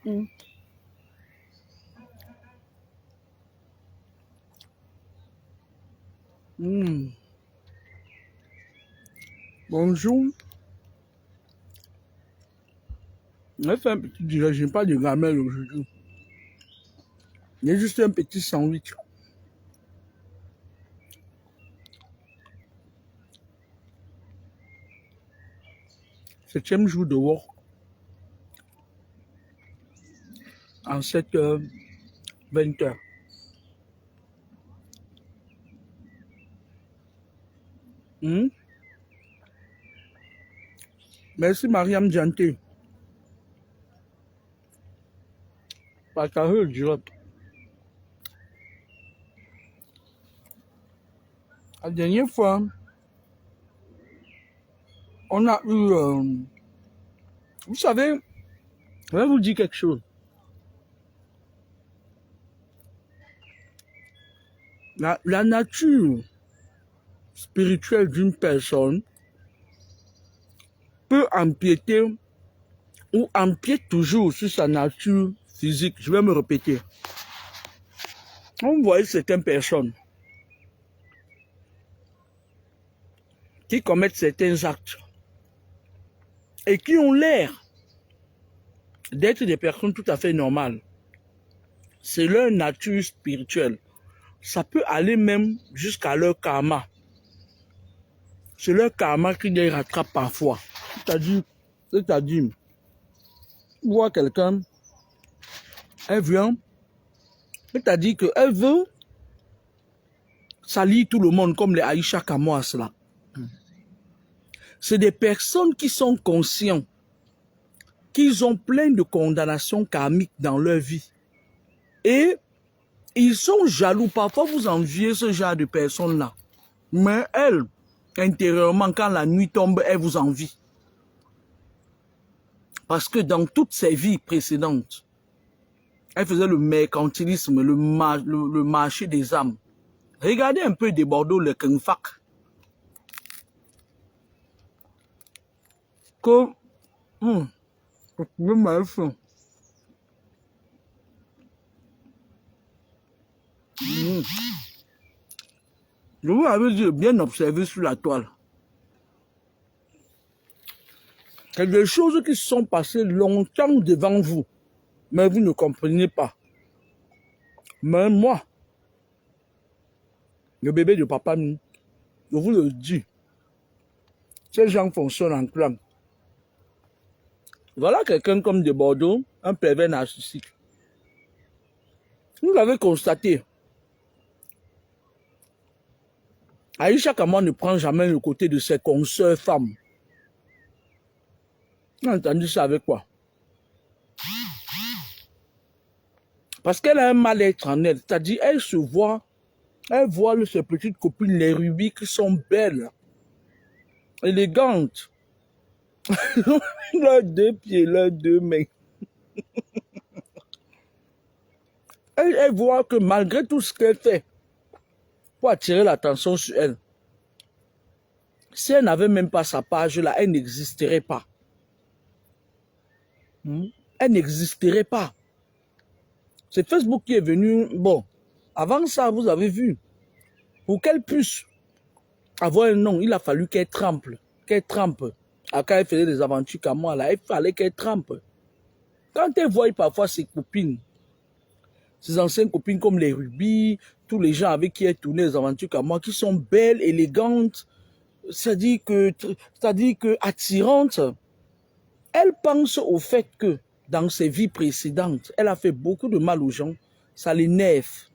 Mm. Mm. Bonjour. On a fait un petit déjeuner, je n'ai pas de gamelle aujourd'hui. Il y a juste un petit sandwich. 7e jour de work. En 7h, 20h. Mm. Merci Mariam Dianté. Partagez le direct. La dernière fois, on a eu... vous savez, je vais vous dire quelque chose. La nature spirituelle d'une personne peut empiéter ou empiète toujours sur sa nature physique. Je vais me répéter. On voit certaines personnes qui commettent certains actes et qui ont l'air d'être des personnes tout à fait normales. C'est leur nature spirituelle. Ça peut aller même jusqu'à leur karma. C'est leur karma qui les rattrape parfois. C'est-à-dire, tu vois quelqu'un, elle vient, c'est-à-dire qu'elle veut salir tout le monde comme les Aïcha Kamoas là. C'est des personnes qui sont conscientes qu'ils ont plein de condamnations karmiques dans leur vie. Et ils sont jaloux. Parfois, vous enviez ce genre de personnes-là. Mais elles, intérieurement, quand la nuit tombe, elles vous envient. Parce que dans toutes ses vies précédentes, elles faisaient le mercantilisme, le marché des âmes. Regardez un peu des Bordeaux, le Kenfak. Que... Je vous avais dit bien observer sur la toile. Il y a des choses qui se sont passées longtemps devant vous, mais vous ne comprenez pas. Mais moi, le bébé de papa, je vous le dis, ces gens fonctionnent en clan. Voilà quelqu'un comme de Bordeaux, un pervers narcissique. Vous avez constaté, Aïcha Kamon ne prend jamais le côté de ses consoeurs femmes. Vous avez entendu ça avec quoi? Parce qu'elle a un mal-être en elle, c'est-à-dire elle se voit, elle voit ses petites copines, les rubis qui sont belles, élégantes. Leurs 2 pieds, leurs 2 mains. Elle voit que malgré tout ce qu'elle fait pour attirer l'attention sur elle, si elle n'avait même pas sa page là, elle n'existerait pas. Elle n'existerait pas. C'est Facebook qui est venu. Bon, avant ça, vous avez vu, pour qu'elle puisse avoir un nom, il a fallu qu'elle trempe. Quand elle faisait des aventures comme moi, là, il fallait qu'elle trempe. Quand elle voit parfois ses copines, ses anciennes copines comme les Rubis, tous les gens avec qui elle tournait les aventures comme moi, qui sont belles, élégantes, c'est-à-dire que attirantes, elle pense au fait que dans ses vies précédentes, elle a fait beaucoup de mal aux gens, ça l'énerve,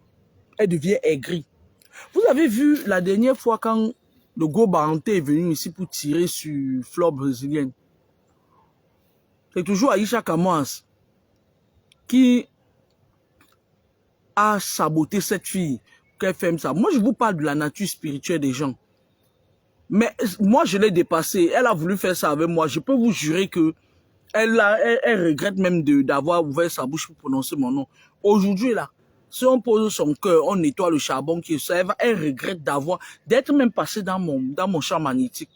elle devient aigrie. Vous avez vu la dernière fois quand le Go Baranté est venu ici pour tirer sur Flore brésilienne. C'est toujours Aïcha Kamoas qui a saboté cette fille, qu'elle fait ça. Moi, je vous parle de la nature spirituelle des gens. Mais moi, je l'ai dépassée. Elle a voulu faire ça avec moi. Je peux vous jurer que elle regrette même d'avoir ouvert sa bouche pour prononcer mon nom. Aujourd'hui, là, si on pose son cœur, on nettoie le charbon qui est elle regrette d'être même passée dans mon champ magnétique.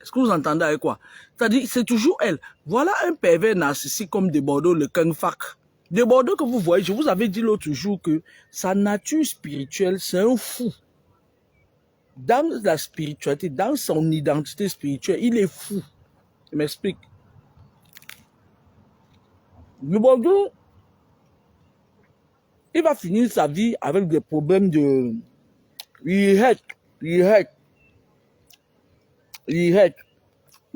Ce que vous entendez avec quoi? C'est-à-dire, c'est toujours elle. Voilà un pervers narcissique comme de Bordeaux, le Kung Fak. De Bordeaux que vous voyez, je vous avais dit l'autre jour que sa nature spirituelle, c'est un fou. Dans la spiritualité, dans son identité spirituelle, il est fou. Je m'explique. De Bordeaux, il va finir sa vie avec des problèmes de... Il hate.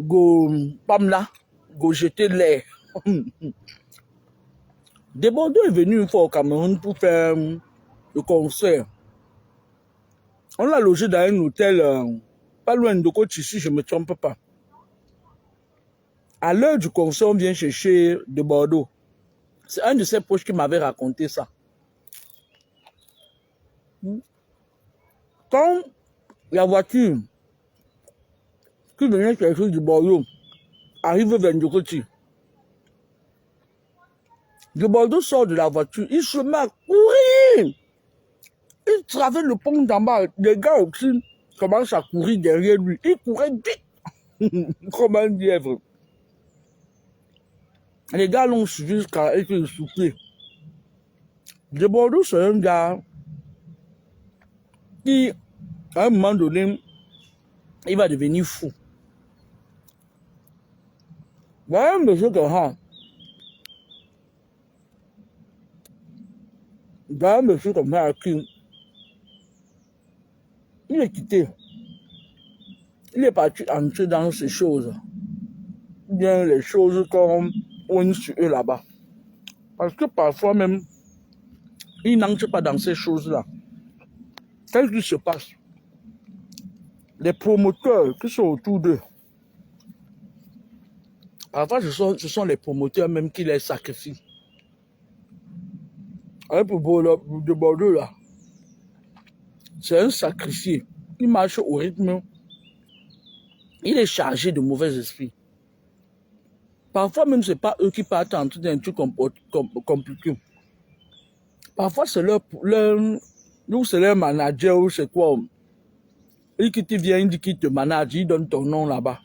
Go Pamela, go jeter l'air. De Bordeaux est venu une fois au Cameroun pour faire le concert. On l'a logé dans un hôtel pas loin de Kochi, si je ne me trompe pas. À l'heure du concert, on vient chercher de Bordeaux. C'est un de ses proches qui m'avait raconté ça. Quand la voiture qui venait chercher du Bordeaux arrive vers Ndokoti, de Bordeaux sort de la voiture, il se met à courir. Il traverse le pont d'en bas. Les gars aussi commencent à courir derrière lui. Il courait vite comme un lièvre. Les gars l'ont suivi jusqu'à être essoufflé. De Bordeaux, c'est un gars qui, à un moment donné, il va devenir fou. Voilà un monsieur comme ça. Voilà un monsieur comme ça qui... Il est quitté. Il est parti entrer dans ces choses. Bien les choses comme on sur eux là-bas. Parce que parfois même, ils n'entrent pas dans ces choses-là. Qu'est-ce qui se passe? Les promoteurs qui sont autour d'eux, parfois ce sont les promoteurs même qui les sacrifient. Un peu de Bordeaux là, c'est un sacrifié. Il marche au rythme. Il est chargé de mauvais esprits. Parfois même, ce n'est pas eux qui partent en train d'un truc compliqué. Parfois, c'est leur manager ou c'est quoi. Et qui te vient, il dit qu'il te manage, il donne ton nom là-bas.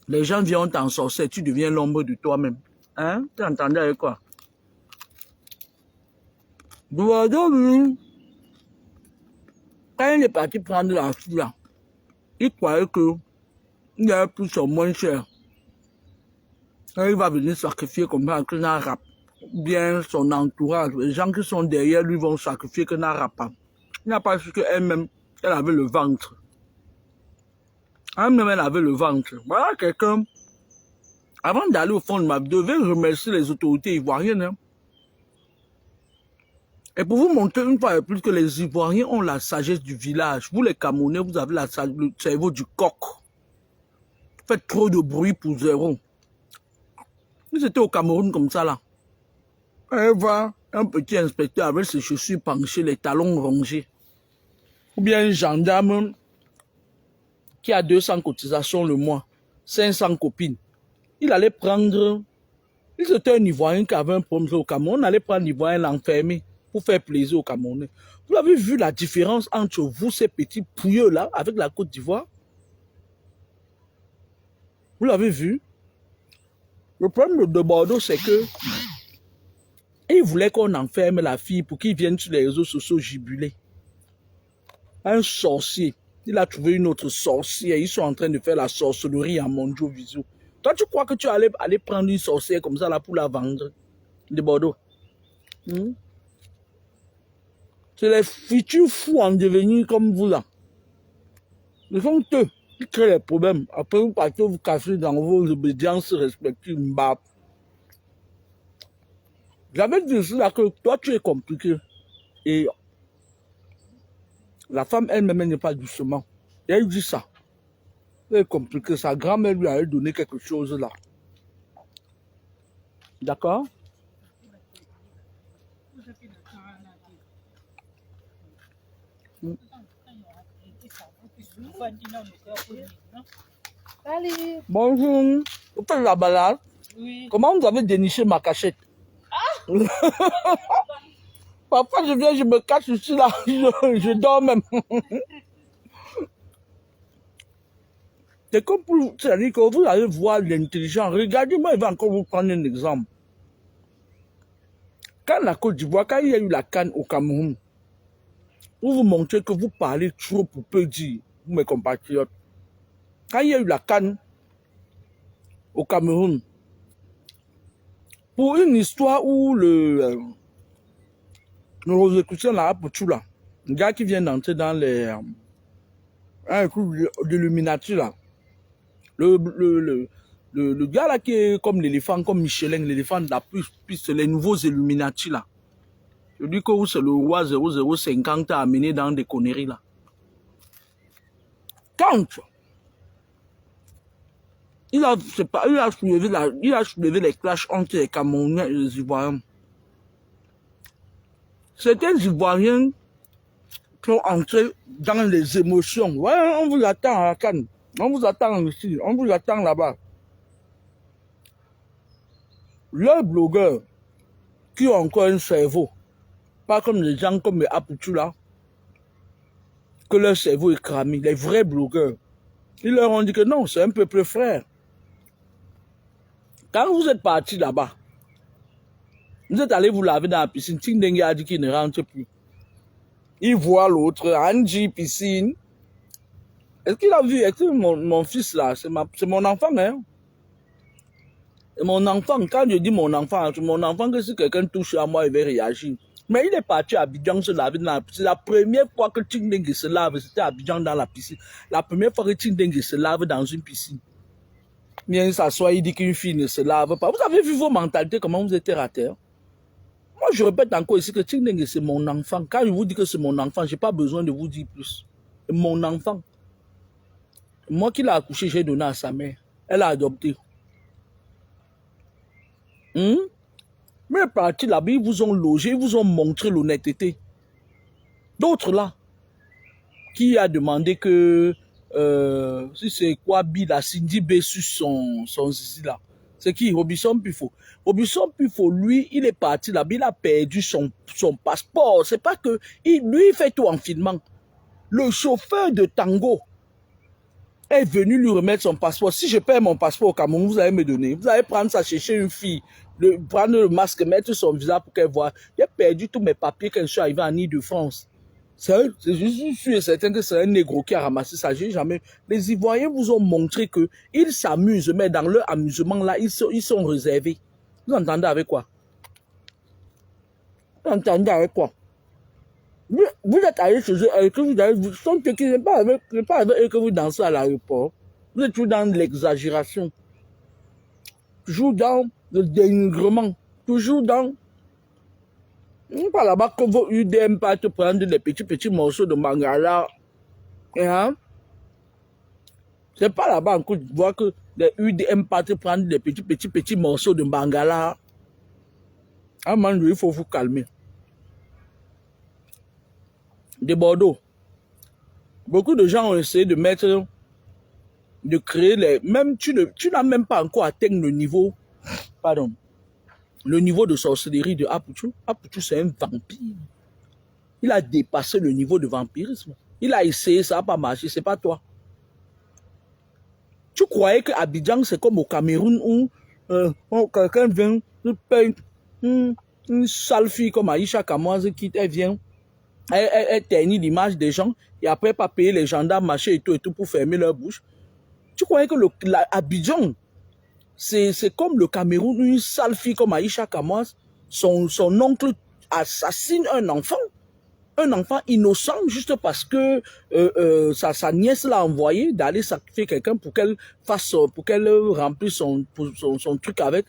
Les gens viennent t'en sortir, tu deviens l'ombre de toi-même. Hein? Tu entendais avec quoi? Bordeaux, lui, quand il est parti prendre la fille là, il croyait que il y a plus ou moins cher. Quand il va venir sacrifier comme ça, que n'a rap. Bien son entourage, les gens qui sont derrière lui vont sacrifier que n'a rap pas. Il n'a pas su qu'elle-même, elle avait le ventre. Elle-même, elle avait le ventre. Voilà quelqu'un, avant d'aller au fond de ma vie, devait remercier les autorités ivoiriennes. Hein. Et pour vous montrer une fois de plus que les Ivoiriens ont la sagesse du village. Vous les Camerounais, vous avez le cerveau du coq. Vous faites trop de bruit pour zéro. Ils étaient au Cameroun comme ça là. Elle voit un petit inspecteur avec ses chaussures penchées, les talons rongés. Ou bien un gendarme qui a 200 cotisations le mois, 500 copines. Il allait prendre... Il était un Ivoirien qui avait un problème au Cameroun. On allait prendre l'Ivoirien, l'enfermer pour faire plaisir aux Camerounais. Vous avez vu la différence entre vous, ces petits pouilleux-là, avec la Côte d'Ivoire? Vous l'avez vu? Le problème de Bordeaux, c'est que il voulait qu'on enferme la fille pour qu'il vienne sur les réseaux sociaux jubiler. Un sorcier. Il a trouvé une autre sorcière. Ils sont en train de faire la sorcellerie en Monjo Visio. Toi, tu crois que tu allais aller prendre une sorcière comme ça là pour la vendre de Bordeaux? C'est les futurs fous en devenir comme vous là. Ils sont eux qui créent les problèmes. Après, vous partez vous casser dans vos obédiences respectives. J'avais dit aussi là que toi, tu es compliqué. Et la femme elle-même n'est pas doucement. Et elle dit ça. Elle est compliquée. Sa grand-mère lui a donné quelque chose là. D'accord? Bonjour. Vous faites la balade? Oui. Comment vous avez déniché ma cachette? Parfois, je viens, je me cache ici, là, je dors même. C'est comme pour... C'est-à-dire que vous allez voir l'intelligence. Regardez-moi, il va encore vous prendre un exemple. Quand la Côte d'Ivoire, quand il y a eu la CAN au Cameroun, pour vous montrer que vous parlez trop pour peu dire, vous mes compatriotes. Quand il y a eu la CAN au Cameroun, pour une histoire où le Rosicrucian là, pour tout là, un gars qui vient d'entrer dans les un coup d'Illuminati là, le gars là qui est comme l'éléphant, comme Michelin, l'éléphant de la plus, c'est les nouveaux Illuminati là. Je dis que vous, c'est le roi 0050 à amener dans des conneries là. Quand il a soulevé les clashs entre les Camerounais et les Ivoiriens. Certains Ivoiriens sont entrés dans les émotions. Ouais, on vous attend à Cannes, on vous attend ici, on vous attend là-bas. Les blogueurs qui ont encore un cerveau, pas comme les gens comme les Aputu là, que leur cerveau est cramé, les vrais blogueurs, ils leur ont dit que non, c'est un peuple frère. Quand vous êtes parti là-bas, vous êtes allé vous laver dans la piscine, Tindenge a dit qu'il ne rentre plus. Il voit l'autre, Angie, piscine. Est-ce qu'il a vu, est-ce que mon fils là, c'est mon enfant, hein? Et mon enfant, quand je dis mon enfant que si quelqu'un touche à moi, il va réagir. Mais il est parti à Abidjan se laver dans la piscine. La première fois que Tindenge se lave, c'était à Abidjan dans la piscine. La première fois que Tindenge se lave dans une piscine. Bien s'assoit, il dit qu'une fille ne se lave pas. Vous avez vu vos mentalités, comment vous êtes à terre? Moi, je répète encore ici que Tindenge, c'est mon enfant. Quand je vous dis que c'est mon enfant, je n'ai pas besoin de vous dire plus. Mon enfant. Moi qui l'ai accouché, j'ai donné à sa mère. Elle a adopté. Mais partis là-bas, ils vous ont logé, ils vous ont montré l'honnêteté. D'autres là, qui a demandé que, si c'est quoi, la Cindy B sur son zizi là. C'est qui? Robinson Pifo. Robinson Pifo, lui, il est parti là-bas, il a perdu son passeport. C'est pas que, lui, il fait tout en filmant. Le chauffeur de Tango est venu lui remettre son passeport. Si je perds mon passeport au Cameroun, vous allez me donner. Vous allez prendre ça, chercher une fille, prendre le masque, mettre son visage pour qu'elle voie. J'ai perdu tous mes papiers quand je suis arrivé en Île-de-France. Je suis sûr et certain que c'est un négro qui a ramassé ça. J'ai jamais. Les Ivoiriens vous ont montré qu'ils s'amusent, mais dans leur amusement là, ils sont réservés. Vous entendez avec quoi? Vous entendez avec quoi? Vous êtes allé chez eux et que vous avez vu, c'est pas avec eux que vous dansez à l'aéroport. Vous êtes toujours dans l'exagération. Toujours dans le dénigrement. Toujours dans... Pas là-bas que vos UDM partent prendre des petits morceaux de mangala. Hein? C'est pas là-bas en Côte d'Ivoire que les UDM partent prendre des petits morceaux de mangala. À un moment donné, il faut vous calmer. De Bordeaux. Beaucoup de gens ont essayé de créer les... Même tu n'as même pas encore atteint le niveau, le niveau de sorcellerie de Aputu. Aputu, c'est un vampire. Il a dépassé le niveau de vampirisme. Il a essayé, ça n'a pas marché, c'est pas toi. Tu croyais que Abidjan, c'est comme au Cameroun où quelqu'un vient, il paye une sale fille comme Aïcha Kamoise qui vient. Elle ternit l'image des gens et après pas payer les gendarmes, marcher et tout pour fermer leur bouche. Tu croyais que Abidjan, c'est comme le Cameroun, une sale fille comme Aïcha Kamoise, son oncle assassine un enfant innocent juste parce que sa nièce l'a envoyé d'aller sacrifier quelqu'un pour qu'elle remplisse son truc avec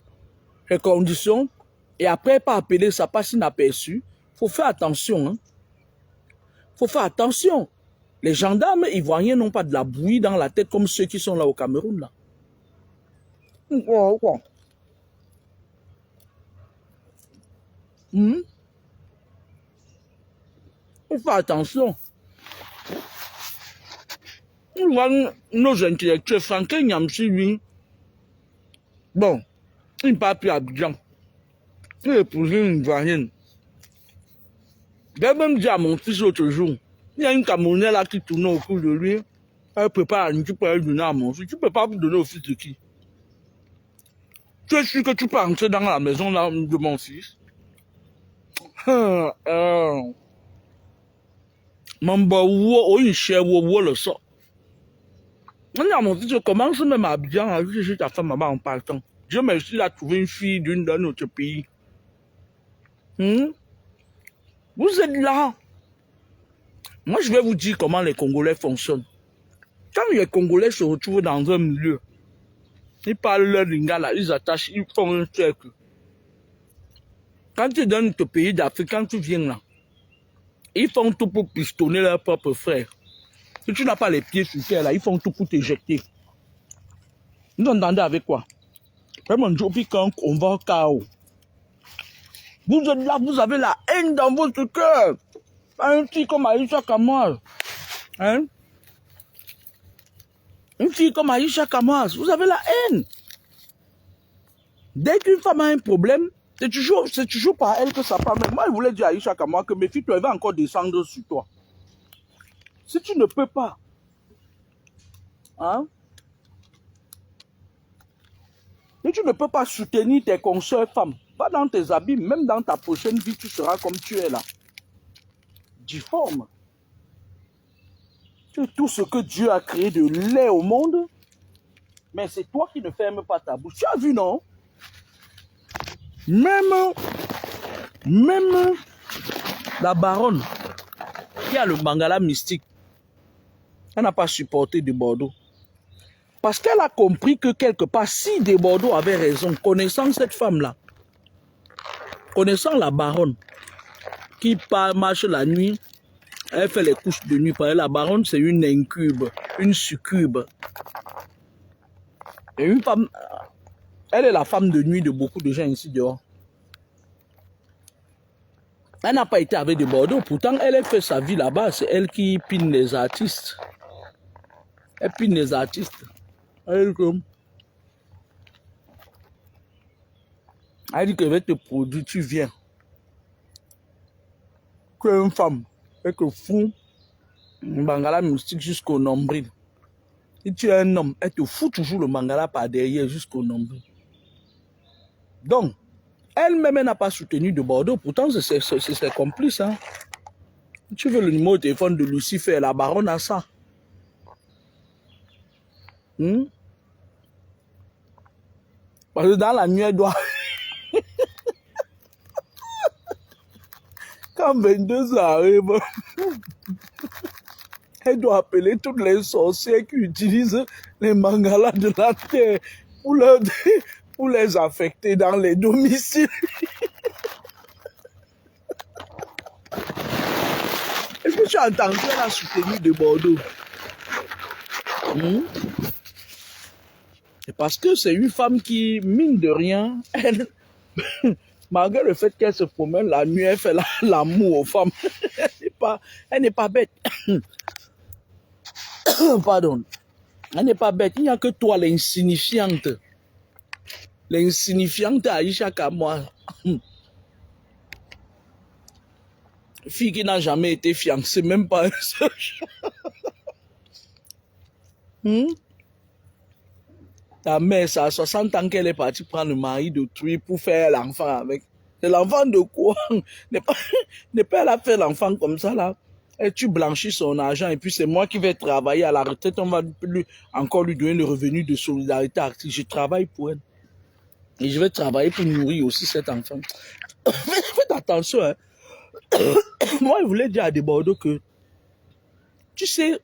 les conditions et après pas appeler, ça passe inaperçu. Faut faire attention, hein. Faut faire attention. Les gendarmes ivoiriens n'ont pas de la bouillie dans la tête comme ceux qui sont là au Cameroun. Là. Faut faire attention. On voit nos intellectuels, Franklin Nyamsi, lui, bon, il ne parle plus à Abidjan. Il a épousé une Ivoirienne. J'ai même dit à mon fils l'autre jour, il y a une Camerounaise là qui tournait autour de lui. Elle prépare la nuit, tu peux lui donner à manger. Tu ne peux pas vous donner au fils de qui? Tu es sûr que tu peux entrer dans la maison là, de mon fils? Mamba ou une chère ou le sort. Mon fils, je commence même à bien à vivre chez ta femme maman en partant. Dieu merci à trouver une fille d'un autre pays. Vous êtes là. Moi, je vais vous dire comment les Congolais fonctionnent. Quand les Congolais se retrouvent dans un milieu, ils parlent leur lingala, ils attachent, ils font un cercle. Quand tu es dans notre pays d'Afrique, quand tu viens là, ils font tout pour pistonner leurs propres frères. Si tu n'as pas les pieds sur terre là, ils font tout pour t'éjecter. Vous entendez avec quoi? Vraiment, quand on va au chaos. Vous êtes là, vous avez la haine dans votre cœur. Un fille comme Aïcha Kamal. Hein? Une fille comme Aïcha Kamal, vous avez la haine. Dès qu'une femme a un problème, c'est toujours par elle que ça parle. Moi, je voulais dire à Aïcha Kamal que mes filles, tu vas encore descendre sur toi. Si tu ne peux pas, hein? Si tu ne peux pas soutenir tes consoeurs femmes, va dans tes habits, même dans ta prochaine vie, tu seras comme tu es là. Difforme. C'est tout ce que Dieu a créé de laid au monde, mais c'est toi qui ne fermes pas ta bouche. Tu as vu, non? Même la baronne qui a le mangala mystique, elle n'a pas supporté de Bordeaux. Parce qu'elle a compris que quelque part, si de Bordeaux avait raison, connaissant cette femme-là, connaissant la baronne, qui marche la nuit, elle fait les couches de nuit. Parce que la baronne, c'est une incube, une succube. Et une femme, elle est la femme de nuit de beaucoup de gens ici dehors. Elle n'a pas été avec de Bordeaux. Pourtant, elle a fait sa vie là-bas. C'est elle qui pine les artistes. Elle pine les artistes. Elle dit qu'avec tes produits, tu viens. Tu es une femme. Elle te fout le mangala mystique jusqu'au nombril. Si tu es un homme, elle te fout toujours le mangala par derrière jusqu'au nombril. Donc, elle-même n'a pas soutenu de Bordeaux. Pourtant, c'est ses complices. Hein. Tu veux le numéro de téléphone de Lucifer, la baronne a ça. Parce que dans la nuit, elle doit... Quand 22 arrive, elle doit appeler toutes les sorcières qui utilisent les mangalas de la terre pour les affecter dans les domiciles. Est-ce que tu as entendu la soutenue de Bordeaux? C'est parce que c'est une femme qui, mine de rien, elle, malgré le fait qu'elle se promène la nuit, elle fait l'amour aux femmes. Elle n'est pas bête. Pardon. Elle n'est pas bête. Il n'y a que toi, l'insignifiante. L'insignifiante Aïcha Kamal. Fille qui n'a jamais été fiancée, même pas un seul. Ta mère, ça a 60 ans qu'elle est partie prendre le mari d'autrui pour faire l'enfant avec. C'est l'enfant de quoi? N'est pas elle a fait l'enfant comme ça là. Et tu blanchis son argent et puis c'est moi qui vais travailler à la retraite. On va encore lui donner le revenu de solidarité active. Je travaille pour elle. Et je vais travailler pour nourrir aussi cet enfant. Faites attention. Hein. Moi, je voulais dire à des Bordeaux que, tu sais,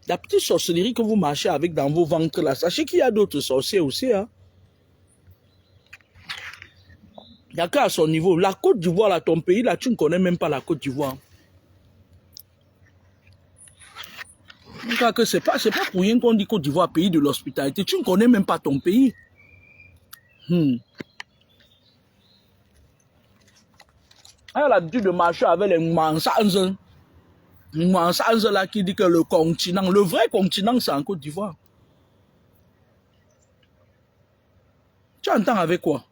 la petite sorcellerie que vous marchez avec dans vos ventres là, sachez qu'il y a d'autres sorciers aussi. Hein. Il n'y a qu'à son niveau. La Côte d'Ivoire, là, ton pays, là, tu ne connais même pas la Côte d'Ivoire. C'est pas pour rien qu'on dit Côte d'Ivoire, pays de l'hospitalité. Tu ne connais même pas ton pays. Elle a l'habitude de marcher avec les Mwansanzes. Les Mwansanzes là qui dit que le continent, le vrai continent, c'est en Côte d'Ivoire. Tu entends avec quoi?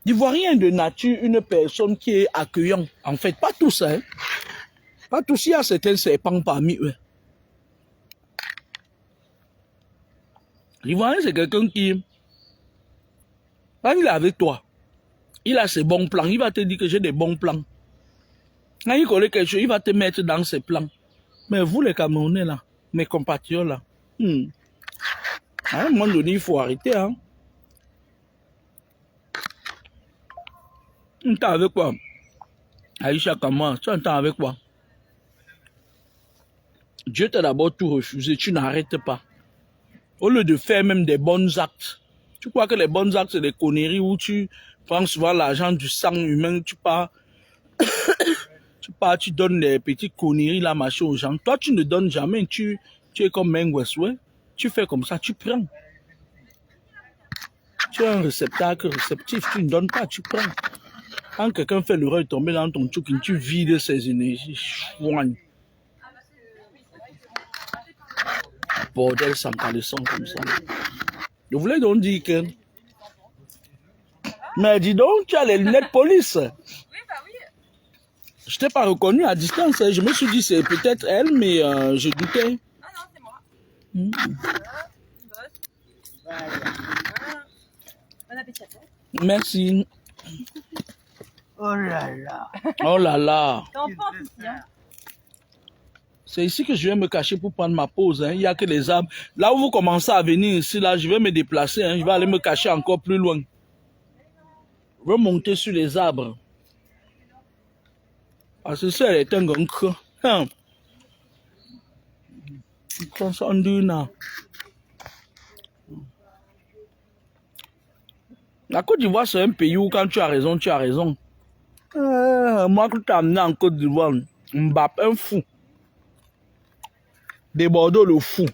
L'Ivoirien de nature, une personne qui est accueillante. En fait, pas tous, hein. Pas tous, il y a certains serpents parmi eux. L'Ivoirien, c'est quelqu'un qui, quand il est avec toi, il a ses bons plans. Il va te dire que j'ai des bons plans. Quand il connaît quelque chose, il va te mettre dans ses plans. Mais vous, les Camerounais, là, mes compatriotes, là, à un moment donné, il faut arrêter. Hein. Tu entends avec quoi? Aïcha Kamara, tu entends avec quoi? Dieu t'a d'abord tout refusé, tu n'arrêtes pas. Au lieu de faire même des bons actes, tu crois que les bons actes, c'est des conneries où tu prends souvent l'argent du sang humain, tu pars, tu donnes des petites conneries, là, machin aux gens. Toi, tu ne donnes jamais, tu es comme Mengweswe, tu fais comme ça, tu prends. Tu es un réceptacle réceptif, tu ne donnes pas, tu prends. Quand quelqu'un fait l'erreur de tomber dans ton truc, tu vides ses énergies, chouigne. Bordel sans caleçon comme ça. Je voulais donc dire que... Mais dis donc, tu as les lunettes police. Oui, bah oui. Je t'ai pas reconnu à distance. Je me suis dit c'est peut-être elle, mais je doutais. Ah non, c'est moi. Bon appétit à toi. Merci. Oh là là. Oh là là. T'en prends ici, hein? C'est ici que je vais me cacher pour prendre ma pause. Hein. Il n'y a que les arbres. Là où vous commencez à venir ici, là, je vais me déplacer. Hein. Je vais aller me cacher encore plus loin. Je vais monter sur les arbres. Parce que ça, elle est un grand cran. Hein. La Côte d'Ivoire, c'est un pays où quand tu as raison, tu as raison. Moi, quand tu as amené en Côte d'Ivoire, Mbappé, un fou. Des Bordeaux, le fou.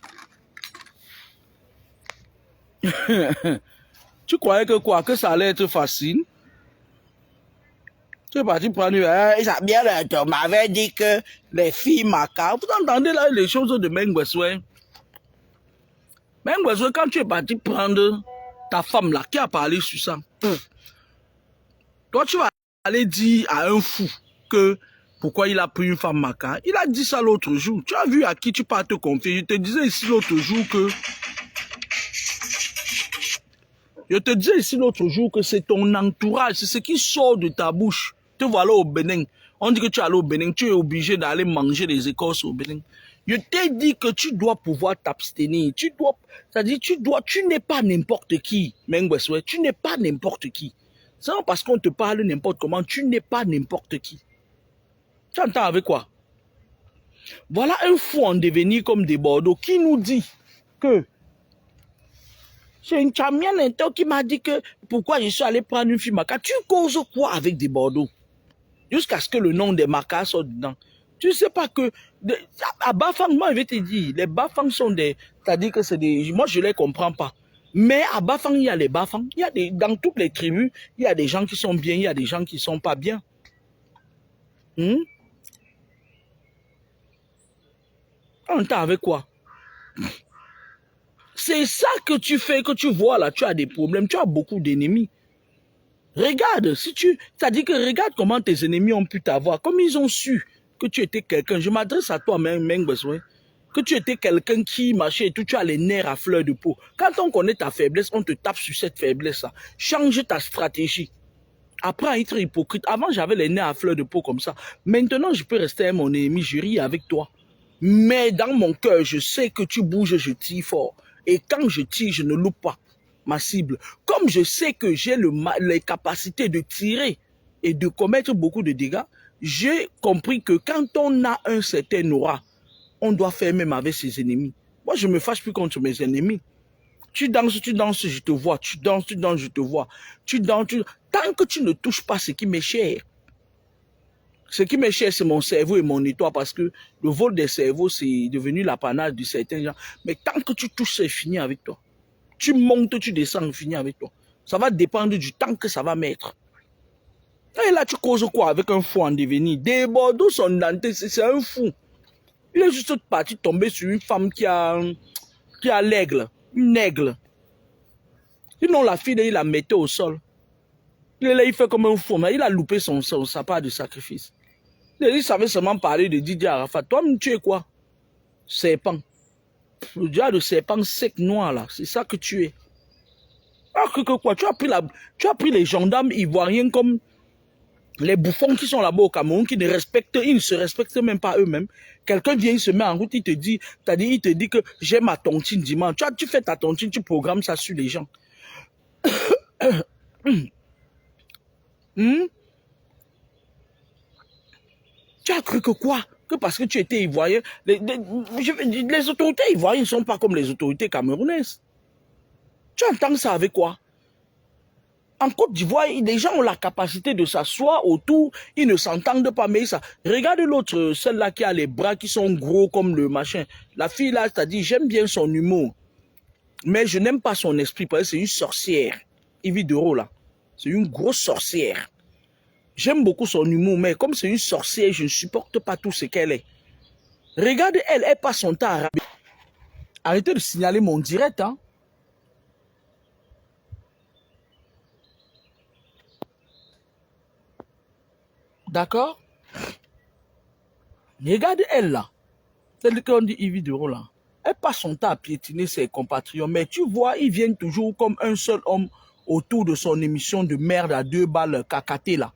Tu croyais que quoi? Que ça allait être facile? Tu es parti prendre... on m'avait dit que les filles macaques... Vous entendez là les choses de Mengweswe? Mengweswe, quand tu es parti prendre ta femme là, qui a parlé sur ça? Toi, tu vas aller dire à un fou que... Pourquoi il a pris une femme macaque? Il a dit ça l'autre jour. Tu as vu à qui tu peux te confier? Je te disais ici l'autre jour que... Je te disais ici l'autre jour que c'est ton entourage, c'est ce qui sort de ta bouche. Te voilà au Bénin. On dit que tu es allé au Bénin, tu es obligé d'aller manger des écorces au Bénin. Je t'ai dit que tu dois pouvoir t'abstenir. C'est-à-dire, tu n'es pas n'importe qui, Mengweswe. Tu n'es pas n'importe qui. C'est pas parce qu'on te parle n'importe comment, tu n'es pas n'importe qui. Tu entends avec quoi? Voilà un fou en devenir comme des Bordeaux qui nous dit que c'est une chamienne qui m'a dit que pourquoi je suis allé prendre une fille macaque. Tu causes quoi avec des Bordeaux? Jusqu'à ce que le nom des macaques soit dedans. Tu ne sais pas que... À Bafang, moi je vais te dire, les Bafang sont des... C'est-à-dire que c'est des... Moi je ne les comprends pas. Mais à Bafang, il y a les Bafang. Il y a des, dans toutes les tribus, il y a des gens qui sont bien, il y a des gens qui ne sont pas bien. On t'a avec quoi? C'est ça que tu fais, que tu vois là, tu as des problèmes, tu as beaucoup d'ennemis. Regarde, c'est-à-dire que regarde comment tes ennemis ont pu t'avoir, comme ils ont su que tu étais quelqu'un. Je m'adresse à toi, Mengweswe, que tu étais quelqu'un qui marchait et tout, tu as les nerfs à fleur de peau. Quand on connaît ta faiblesse, on te tape sur cette faiblesse-là. Change ta stratégie. Apprends à être hypocrite. Avant, j'avais les nerfs à fleur de peau comme ça. Maintenant, je peux rester mon ennemi, je ris avec toi. Mais dans mon cœur, je sais que tu bouges, je tire fort. Et quand je tire, je ne loupe pas ma cible. Comme je sais que j'ai les capacités de tirer et de commettre beaucoup de dégâts, j'ai compris que quand on a un certain aura, on doit faire même avec ses ennemis. Moi, je ne me fâche plus contre mes ennemis. Tu danses, je te vois. Tu danses, je te vois. Tu danses, Tant que tu ne touches pas ce qui m'est cher, ce qui m'est cher, c'est mon cerveau et mon étoile, parce que le vol des cerveaux, c'est devenu l'apanage de certains gens. Mais tant que tu touches, c'est fini avec toi. Tu montes, tu descends, c'est fini avec toi. Ça va dépendre du temps que ça va mettre. Et là, tu causes quoi avec un fou en devenir? Des Bordeaux sont dentés, c'est un fou. Il est juste parti tomber sur une femme qui a l'aigle, une aigle. Sinon, la fille, il la mettait au sol. Il est là, il fait comme un fou, mais il a loupé sa part de sacrifice. Il savait seulement parler de Didier Arafat. Toi-même, tu es quoi? Serpent. Le diable de serpent sec noir, là. C'est ça que tu es. Ah, que quoi? Tu as pris les gendarmes ivoiriens comme les bouffons qui sont là-bas au Cameroun, qui ne respectent, ils ne se respectent même pas eux-mêmes. Quelqu'un vient, il se met en route, il te dit que j'ai ma tontine dimanche. Tu fais ta tontine, tu programmes ça sur les gens. Hmm? Tu as cru que quoi? Que parce que tu étais ivoirien, les autorités ivoiriennes ne sont pas comme les autorités camerounaises. Tu entends ça avec quoi? En Côte d'Ivoire, les gens ont la capacité de s'asseoir autour, ils ne s'entendent pas, mais ça. Regarde l'autre, celle-là qui a les bras qui sont gros comme le machin. La fille là, t'as dit, j'aime bien son humour, mais je n'aime pas son esprit, parce que c'est une sorcière. Yves Dero là, c'est une grosse sorcière. J'aime beaucoup son humour, mais comme c'est une sorcière, je ne supporte pas tout ce qu'elle est. Regarde, elle passe son temps à raber. Arrêtez de signaler mon direct, hein. D'accord? Regarde elle là. Celle qu'on dit Yves Dero là. Elle passe son temps à piétiner ses compatriotes, mais tu vois, ils viennent toujours comme un seul homme autour de son émission de merde à 2 balles cacaté là.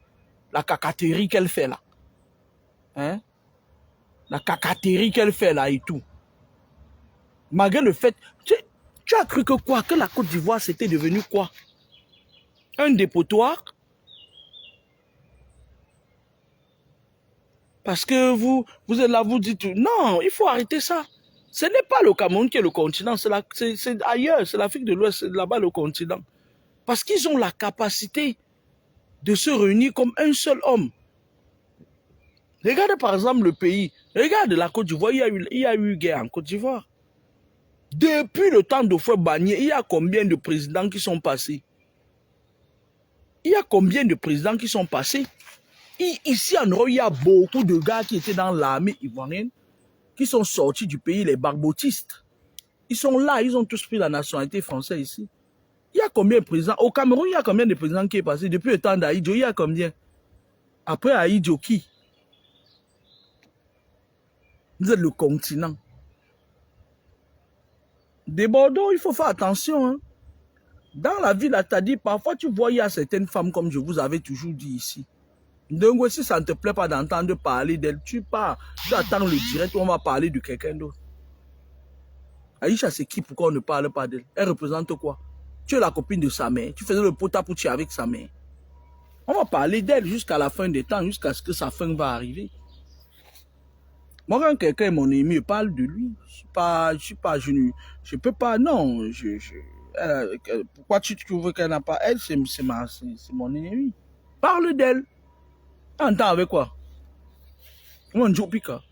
La cacaterie qu'elle fait là. Hein? La cacaterie qu'elle fait là et tout. Malgré le fait, tu as cru que quoi? Que la Côte d'Ivoire c'était devenu quoi? Un dépotoir? Parce que vous êtes là, vous dites, non, il faut arrêter ça. Ce n'est pas le Cameroun qui est le continent, c'est ailleurs, c'est l'Afrique de l'Ouest, c'est là-bas le continent. Parce qu'ils ont la capacité de se réunir comme un seul homme. Regarde par exemple le pays, regarde la Côte d'Ivoire, il y a eu guerre en Côte d'Ivoire. Depuis le temps de Fouet Bagné, il y a combien de présidents qui sont passés? Il y a combien de présidents qui sont passés? Ici en Europe, il y a beaucoup de gars qui étaient dans l'armée ivoirienne, qui sont sortis du pays, les barbotistes. Ils sont là, ils ont tous pris la nationalité française ici. Il y a combien de présidents? Au Cameroun, il y a combien de présidents qui est passé? Depuis le temps d'Aïdjo, il y a combien? Après Aïdjo, qui? Vous êtes le continent. Des Bordeaux, il faut faire attention. Hein. Dans la ville, tu as dit, parfois tu vois, il y a certaines femmes, comme je vous avais toujours dit ici. Donc, si ça ne te plaît pas d'entendre parler d'elle, tu pars, tu attends le direct où on va parler de quelqu'un d'autre. Aïcha, c'est qui? Pourquoi on ne parle pas d'elle? Elle représente quoi? Tu es la copine de sa mère. Tu faisais le pot-à-pouti avec sa mère. On va parler d'elle jusqu'à la fin des temps, jusqu'à ce que sa fin va arriver. Moi, quand quelqu'un est mon ennemi, je parle de lui. Je peux pas, non. Pourquoi tu trouves qu'elle n'a pas? Elle, c'est mon ennemi. Parle d'elle. Entends avec quoi? Mon Dieu, pica.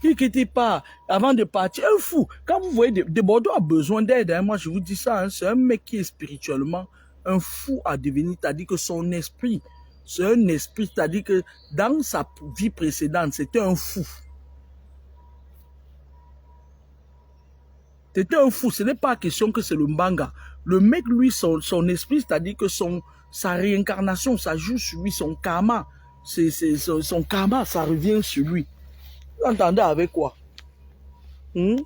Qui n'était pas avant de partir, un fou. Quand vous voyez de Bordeaux a besoin d'aide, hein, moi je vous dis ça, hein, c'est un mec qui est spirituellement un fou à devenir, c'est-à-dire que son esprit, c'est un esprit, c'est-à-dire que dans sa vie précédente, c'était un fou. C'était un fou, ce n'est pas question que c'est le Mbanga. Le mec, lui, son esprit, c'est-à-dire que sa réincarnation, ça joue sur lui, son karma, son karma, ça revient sur lui. Vous entendez avec quoi? Il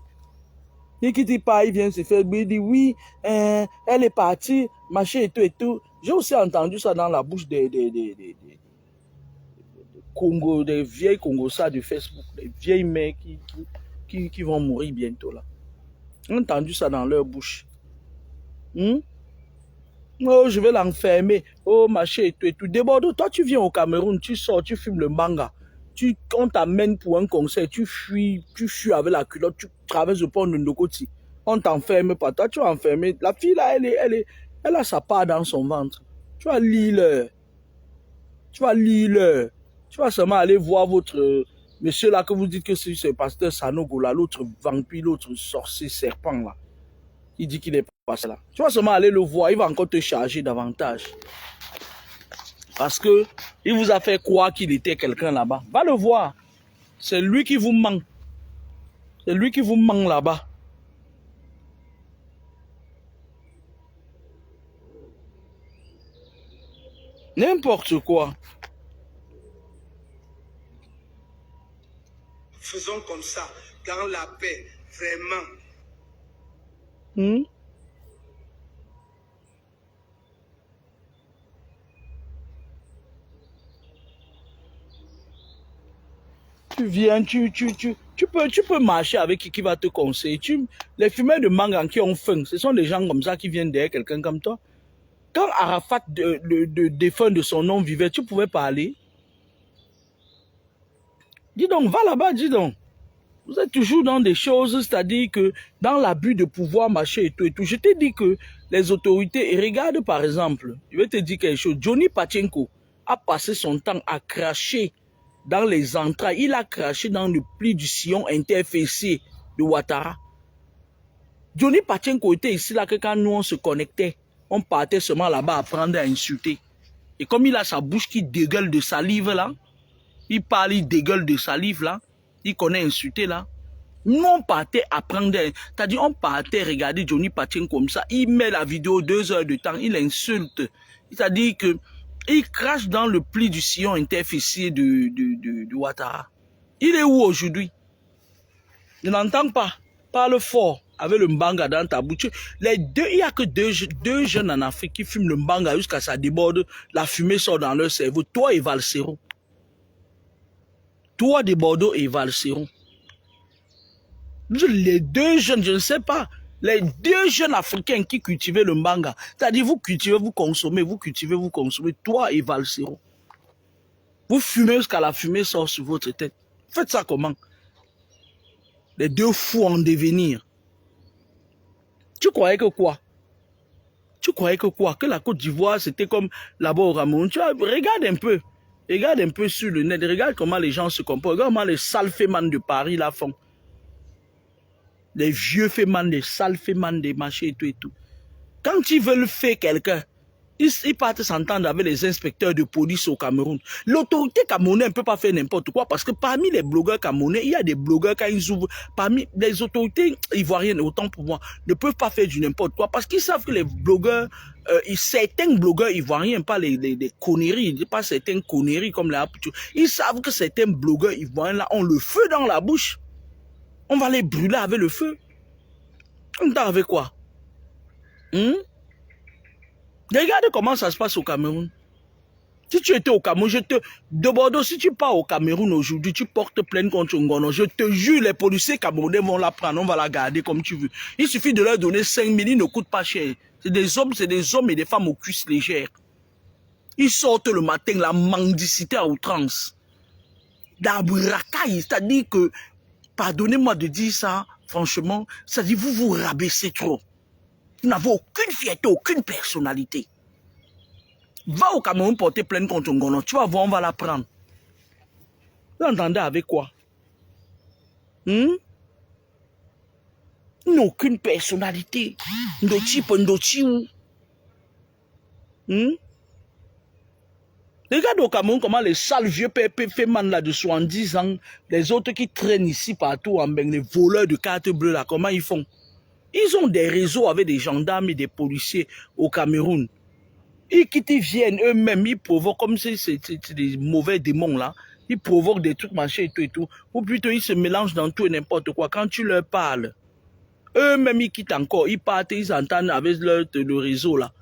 quitte pas, il vient se faire, il dit oui, elle est partie, machin et tout et tout. J'ai aussi entendu ça dans la bouche des Congo, des vieilles Congosas de Facebook, des vieilles mères qui vont mourir bientôt là. J'ai entendu ça dans leur bouche. Oh, je vais l'enfermer. Oh, machin et tout et tout. Débordeaux, toi tu viens au Cameroun, tu sors, tu fumes le manga. On t'amène pour un concert, tu fuis avec la culotte, tu traverses le pont de Ndokoti. On t'enferme pas. Toi, tu vas enfermer. La fille là, elle a sa part dans son ventre. Tu vas lire. Tu vas lire. Tu vas seulement aller voir votre monsieur là que vous dites que c'est le pasteur Sanogo là, l'autre vampire, l'autre sorcier serpent là. Il dit qu'il est passé là. Tu vas seulement aller le voir, il va encore te charger davantage. Parce que il vous a fait croire qu'il était quelqu'un là-bas. Va le voir. C'est lui qui vous ment. C'est lui qui vous ment là-bas. N'importe quoi. Faisons comme ça, dans la paix, vraiment. Tu viens, tu peux marcher avec qui va te conseiller. Les fumeurs de mangue qui ont faim, ce sont des gens comme ça qui viennent derrière quelqu'un comme toi. Quand Arafat de défunt de son nom vivait, tu pouvais parler. Dis donc, va là-bas, dis donc. Vous êtes toujours dans des choses, c'est-à-dire que dans l'abus de pouvoir marcher et tout et tout. Je t'ai dit que les autorités, et regarde par exemple, je vais te dire quelque chose. Johnny Pachenko a passé son temps à cracher dans les entrailles. Il a craché dans le pli du sillon interfécié de Ouattara. Johnny Pachenko était ici là que quand nous on se connectait, on partait seulement là-bas apprendre à insulter. Et comme il a sa bouche qui dégueule de salive là, il parle, il dégueule de salive là, il connaît insulter là. Nous on partait apprendre, c'est-à-dire on partait regarder Johnny Pachenko comme ça, il met la vidéo 2 heures de temps, il insulte. C'est-à-dire que il crache dans le pli du sillon interfécié de Ouattara. Il est où aujourd'hui? Je n'entends pas. Parle fort avec le mbanga dans ta bouche. Les deux, il n'y a que deux jeunes en Afrique qui fument le mbanga jusqu'à ça déborde, la fumée sort dans leur cerveau. Toi et Valsero. Toi de Bordeaux et Valsero. Les deux jeunes, je ne sais pas. Les deux jeunes Africains qui cultivaient le mbanga. C'est-à-dire, vous cultivez, vous consommez, vous cultivez, vous consommez. Toi et Valsero. Vous fumez jusqu'à la fumée sort sur votre tête. Faites ça comment? Les deux fous en devenir. Tu croyais que quoi? Tu croyais que quoi? Que la Côte d'Ivoire, c'était comme là-bas au Cameroun. Tu vois, regarde un peu. Regarde un peu sur le net. Regarde comment les gens se comportent. Regarde comment les sales fémans de Paris la font. Les vieux fémans, les sales fémans des marchés et tout et tout. Quand ils veulent faire quelqu'un, ils partent s'entendre avec les inspecteurs de police au Cameroun. L'autorité camerounaise ne peut pas faire n'importe quoi parce que parmi les blogueurs camerounais, il y a des blogueurs quand ils ouvrent. Parmi les autorités ivoiriennes, autant pour moi, ne peuvent pas faire du n'importe quoi parce qu'ils savent que les blogueurs, certains blogueurs ivoiriens, pas les conneries, pas certaines conneries comme les Aputu, ils savent que certains blogueurs ivoiriens là ont le feu dans la bouche. On va les brûler avec le feu. On t'a avec quoi? Regarde comment ça se passe au Cameroun. Si tu étais au Cameroun, de Bordeaux, si tu pars au Cameroun aujourd'hui, tu portes plainte contre Ngono. Je te jure, les policiers camerounais vont la prendre, on va la garder comme tu veux. Il suffit de leur donner 5 000, ils ne coûtent pas cher. C'est des hommes et des femmes aux cuisses légères. Ils sortent le matin, la mendicité à outrance. La racaille, c'est-à-dire que, pardonnez-moi de dire ça, franchement, c'est-à-dire vous vous rabaissez trop. Vous n'avez aucune fierté, aucune personnalité. Va au Cameroun porter plainte contre Ngono. Tu vas voir, on va la prendre. Vous entendez avec quoi? Ils n'ont aucune personnalité. Ndoti ou. Regarde au Cameroun comment les sales vieux fémans là de 70 ans, les autres qui traînent ici partout en Beng, les voleurs de cartes bleues là, comment ils font? Ils ont des réseaux avec des gendarmes et des policiers au Cameroun. Ils viennent eux-mêmes, ils provoquent comme si c'est des mauvais démons là. Ils provoquent des trucs machin et tout et tout. Ou plutôt ils se mélangent dans tout et n'importe quoi. Quand tu leur parles, eux-mêmes ils quittent encore. Ils partent, ils entendent avec le réseau là.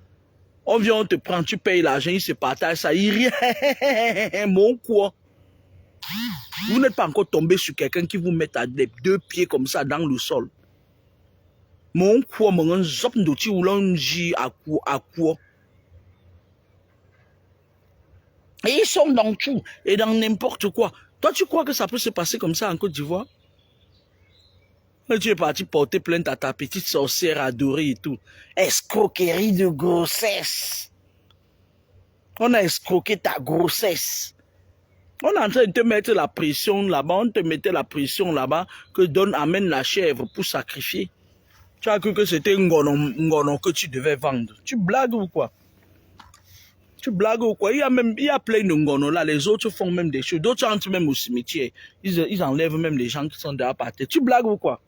On vient, on te prend, tu payes l'argent, ils se partagent ça. Ils rient. Mon quoi? Vous n'êtes pas encore tombé sur quelqu'un qui vous met à les 2 pieds comme ça dans le sol. Mon quoi, mon zop d'outil ou l'onji à quoi? Et ils sont dans tout et dans n'importe quoi. Toi, tu crois que ça peut se passer comme ça en Côte d'Ivoire? Tu es parti porter plainte à ta petite sorcière adorée et tout. Escroquerie de grossesse. On a escroqué ta grossesse. On est en train de te mettre la pression là-bas. On te mettait la pression là-bas que amène la chèvre pour sacrifier. Tu as cru que c'était un ngonon que tu devais vendre. Tu blagues ou quoi? Tu blagues ou quoi? Il y a plein de ngonos là. Les autres font même des choses. D'autres entrent même au cimetière. Ils enlèvent même les gens qui sont déjà partis. Tu blagues ou quoi?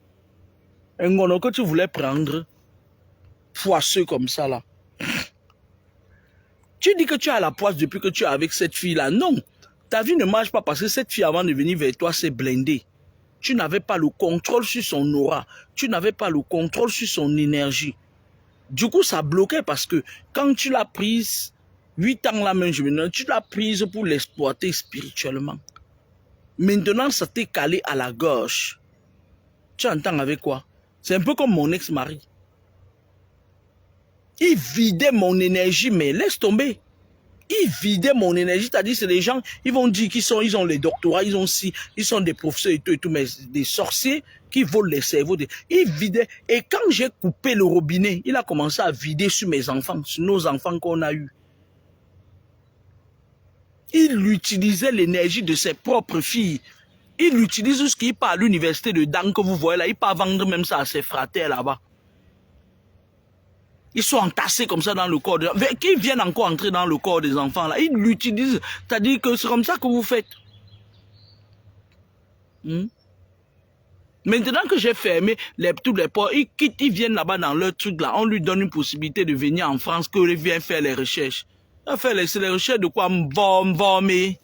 Un ngono que tu voulais prendre, poisseux comme ça là. Tu Tu dis que tu as la poisse depuis que tu es avec cette fille-là. Non, ta vie ne marche pas parce que cette fille, avant de venir vers toi, s'est blindée. Tu n'avais pas le contrôle sur son aura. Tu n'avais pas le contrôle sur son énergie. Du coup, ça bloquait parce que quand tu l'as prise, 8 ans la même journée, tu l'as prise pour l'exploiter spirituellement. Maintenant, ça t'est calé à la gauche. Tu entends avec quoi? C'est un peu comme mon ex-mari. Il vidait mon énergie, mais laisse tomber. Il vidait mon énergie, c'est-à-dire c'est des gens, ils vont dire ils ont les doctorats, ils sont des professeurs et tout, mais des sorciers qui volent les cerveaux. Il vidait, et quand j'ai coupé le robinet, il a commencé à vider sur mes enfants, sur nos enfants qu'on a eus. Il utilisait l'énergie de ses propres filles. Il utilise ce qu'il part à l'université de Dan que vous voyez là, il part vendre même ça à ses fratres là-bas. Ils sont entassés comme ça dans le corps des enfants. Qui viennent encore entrer dans le corps des enfants là? Ils l'utilisent. C'est-à-dire que c'est comme ça que vous faites. Maintenant que j'ai fermé tous les ports, ils quittent, ils viennent là-bas dans leur truc là. On lui donne une possibilité de venir en France, qu'il vienne faire les recherches. Il va faire les recherches de quoi? M'vormer.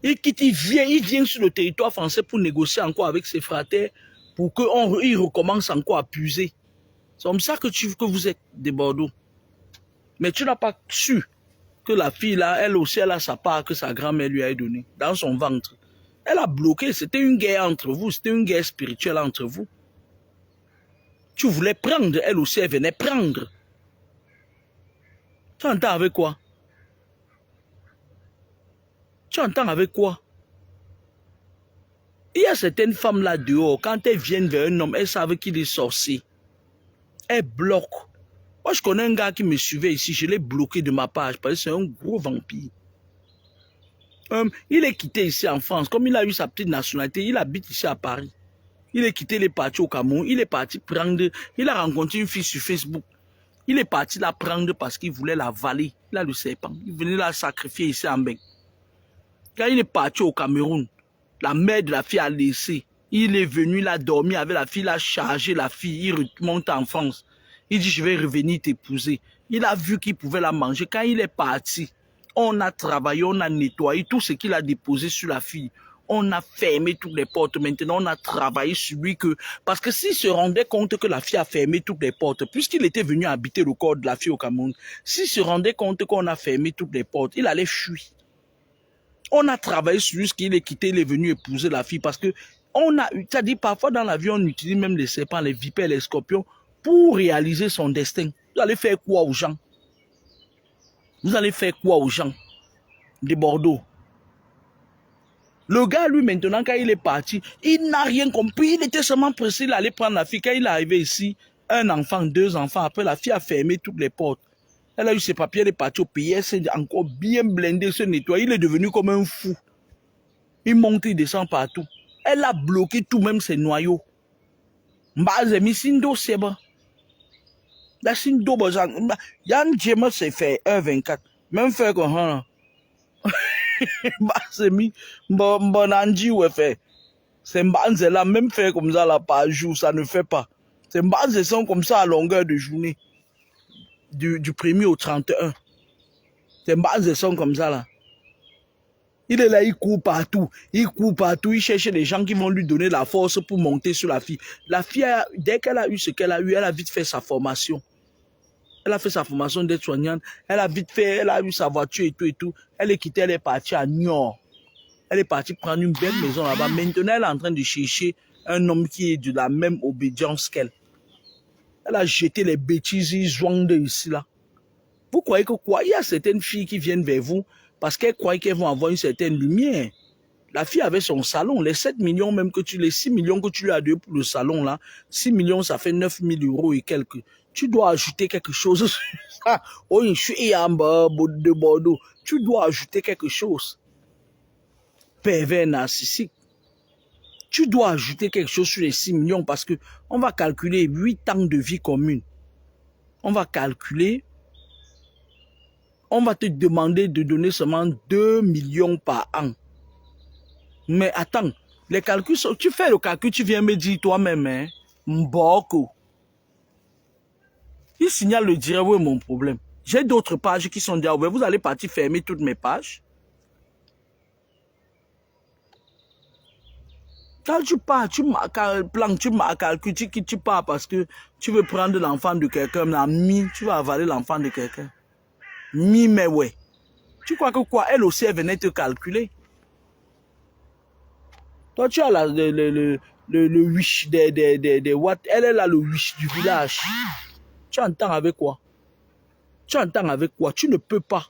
Il quitte, il vient sur le territoire français pour négocier encore avec ses fratres, pour qu'il recommence encore à puiser. C'est comme ça que vous êtes des Bordeaux. Mais tu n'as pas su que la fille là, elle aussi, elle a sa part que sa grand-mère lui a donnée dans son ventre. Elle a bloqué, c'était une guerre entre vous, c'était une guerre spirituelle entre vous. Tu voulais prendre, elle aussi, elle venait prendre. Tu entends avec quoi? Tu entends avec quoi? Il y a certaines femmes là dehors, quand elles viennent vers un homme, elles savent qu'il est sorcier. Elles bloquent. Moi, je connais un gars qui me suivait ici, je l'ai bloqué de ma page parce que c'est un gros vampire. Il est quitté ici en France, comme il a eu sa petite nationalité, il habite ici à Paris. Il est quitté, il est parti au Cameroun, il est parti prendre, il a rencontré une fille sur Facebook. Il est parti la prendre parce qu'il voulait la valer. Il a le serpent, il venait la sacrifier ici en Bec. Quand il est parti au Cameroun, la mère de la fille a laissé. Il est venu, il a dormi avec la fille, il a chargé la fille, il remonte en France. Il dit, je vais revenir t'épouser. Il a vu qu'il pouvait la manger. Quand il est parti, on a travaillé, on a nettoyé tout ce qu'il a déposé sur la fille. On a fermé toutes les portes. Maintenant, on a travaillé sur lui que... Parce que s'il se rendait compte que la fille a fermé toutes les portes, puisqu'il était venu habiter le corps de la fille au Cameroun, s'il se rendait compte qu'on a fermé toutes les portes, il allait fuir. On a travaillé sur lui, qu'il est quitté, il est venu épouser la fille parce que on a, c'est-à-dire parfois dans la vie, on utilise même les serpents, les vipères, les scorpions pour réaliser son destin. Vous allez faire quoi aux gens? Vous allez faire quoi aux gens de Bordeaux? Le gars, lui, maintenant, quand il est parti, il n'a rien compris. Il était seulement pressé, il allait prendre la fille. Quand il est arrivé ici, un enfant, 2 enfants, après la fille a fermé toutes les portes. Elle a eu ses papiers, elle est partie au pays, elle s'est encore bien blindée, se nettoyer. Il est devenu comme un fou. Il monte, il descend partout. Elle a bloqué tout, même ses noyaux. Mbazemi Sindo Seba. La Sindo Bozan. Yann Djema s'est fait 1,24. Même fait qu'on Mbazemi Mbonanji ou fait. C'est Mbanze là, même fait comme ça là par jour, ça ne fait pas. C'est Mbanze sont comme ça à longueur de journée. Du 1er au 31. C'est Mbanze sont comme ça là. Il est là, il court partout, il cherche des gens qui vont lui donner la force pour monter sur la fille. La fille, dès qu'elle a eu ce qu'elle a eu, elle a vite fait sa formation. Elle a fait sa formation d'aide-soignante, elle a vite fait, elle a eu sa voiture et tout. Elle est quittée, elle est partie à Niort. Elle est partie prendre une belle maison là-bas. Maintenant, elle est en train de chercher un homme qui est de la même obédience qu'elle. Elle a jeté les bêtises, ils jouent de ici là. Vous croyez que quoi? Il y a certaines filles qui viennent vers vous parce qu'elles croient qu'elles vont avoir une certaine lumière. La fille avait son salon, les 7 millions même que les 6 millions que tu lui as donné pour le salon là, 6 millions ça fait 9 000 € et quelques. Tu dois ajouter quelque chose. Oh, je suis en bas de Bordeaux. Tu dois ajouter quelque chose. Pervers narcissique. Tu dois ajouter quelque chose sur les 6 millions parce que on va calculer 8 ans de vie commune. On va calculer. On va te demander de donner seulement 2 millions par an. Mais attends, les calculs, tu fais le calcul, tu viens me dire toi-même, hein, Mboko. Il signale le direct, où est mon problème? J'ai d'autres pages qui sont déjà ouvertes. Vous allez partir fermer toutes mes pages. Quand tu pars, tu marques un plan, tu marques un calcul, tu pars parce que tu veux prendre l'enfant de quelqu'un, tu vas avaler l'enfant de quelqu'un. Mais ouais. Tu crois que quoi? Elle aussi, elle venait te calculer. Toi, tu as le wish des what? Elle est là, le wish du village. Tu entends avec quoi? Tu entends avec quoi? Tu ne peux pas.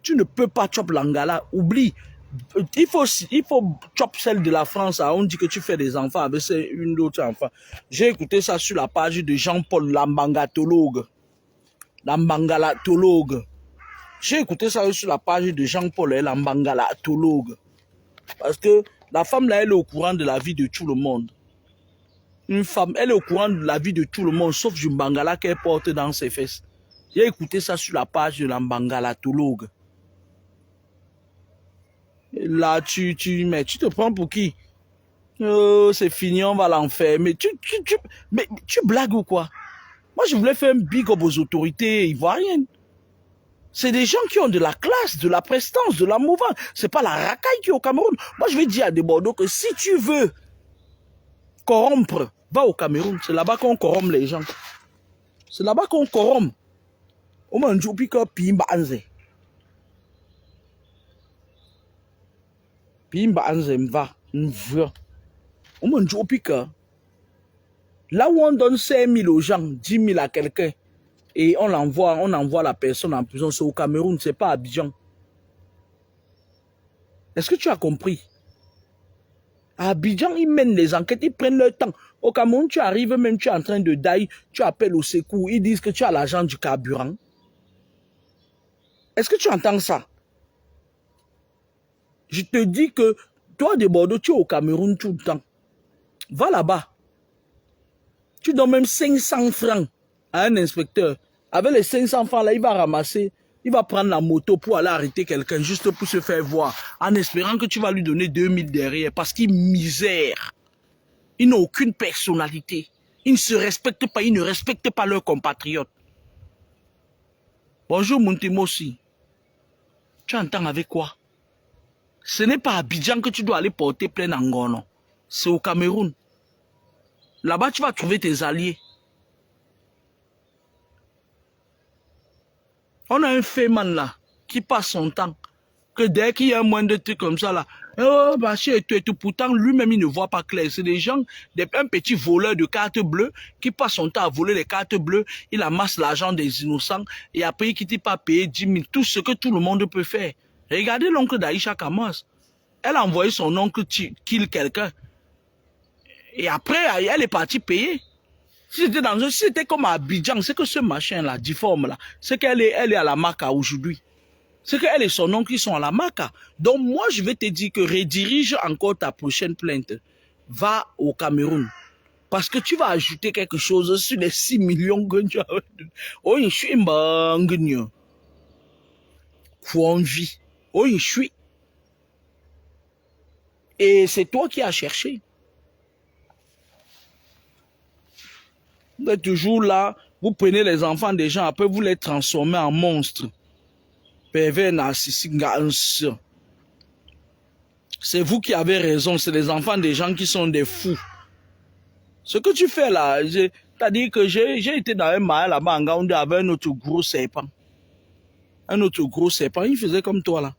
Tu ne peux pas chop l'angala. Oublie. Il faut chop celle de la France. On dit que tu fais des enfants avec une autre enfant. J'ai écouté ça sur la page de Jean-Paul, l'ambangatologue. L'ambangalatologue. J'ai écouté ça sur la page de Jean-Paul, l'ambangalatologue. Parce que la femme là, elle est au courant de la vie de tout le monde. Une femme, elle est au courant de la vie de tout le monde, sauf du bangala qu'elle porte dans ses fesses. J'ai écouté ça sur la page de l'ambangalatologue. Là, tu te prends pour qui? Oh, c'est fini, on va l'enfermer. Mais tu blagues ou quoi? Moi, je voulais faire un big up aux autorités ivoiriennes. C'est des gens qui ont de la classe, de la prestance, de la mouvance. C'est pas la racaille qui est au Cameroun. Moi, je vais dire à des Bordeaux que si tu veux corrompre, va au Cameroun. C'est là-bas qu'on corrompt les gens. C'est là-bas qu'on corrompt. Au moins, je dis que Pimba Anze. Pimba Anze m'va. Au moins, je dis que là où on donne 5 000 aux gens, 10 000 à quelqu'un, et on envoie la personne en prison, c'est au Cameroun, c'est pas à Abidjan. Est-ce que tu as compris? À Abidjan, ils mènent les enquêtes, ils prennent leur temps. Au Cameroun, tu arrives, même tu es en train de dailler, tu appelles au secours, ils disent que tu as l'argent du carburant. Est-ce que tu entends ça? Je te dis que toi, de Bordeaux, tu es au Cameroun tout le temps. Va là-bas. Tu donnes même 500 francs à un inspecteur. Avec les 500 francs là, il va ramasser, il va prendre la moto pour aller arrêter quelqu'un juste pour se faire voir, en espérant que tu vas lui donner 2000 derrière, parce qu'il misère. Ils n'ont aucune personnalité. Ils ne se respectent pas, ils ne respectent pas leurs compatriotes. Bonjour Montemosi. Tu entends avec quoi? Ce n'est pas à Abidjan que tu dois aller porter plainte en Gono. C'est au Cameroun. Là-bas, tu vas trouver tes alliés. On a un féman là, qui passe son temps, que dès qu'il y a un moindre truc comme ça là, oh, machin et tout, pourtant lui-même il ne voit pas clair. C'est des gens, un petit voleur de cartes bleues, qui passe son temps à voler les cartes bleues, il amasse l'argent des innocents, et après il quitte pas payer 10 000, tout ce que tout le monde peut faire. Regardez l'oncle d'Aïcha Kamas. Elle a envoyé son oncle kill quelqu'un. Et après, elle est partie payer. Si c'était comme à Abidjan, c'est que ce machin-là, difforme là, c'est qu'elle est à la Maca aujourd'hui. C'est qu'elle et son oncle qui sont à la Maca. Donc moi, je vais te dire que redirige encore ta prochaine plainte. Va au Cameroun. Parce que tu vas ajouter quelque chose sur les 6 millions que tu as. Oh, je suis un bang. Pour vie. Oh, je suis. Et c'est toi qui as cherché. Vous êtes toujours là, vous prenez les enfants des gens, après vous les transformez en monstres. Pervers narcissique. C'est vous qui avez raison, c'est les enfants des gens qui sont des fous. Ce que tu fais là, c'est-à-dire que j'ai été dans un marais là-bas en Gaoundé avec un autre gros serpent. Un autre gros serpent, il faisait comme toi là.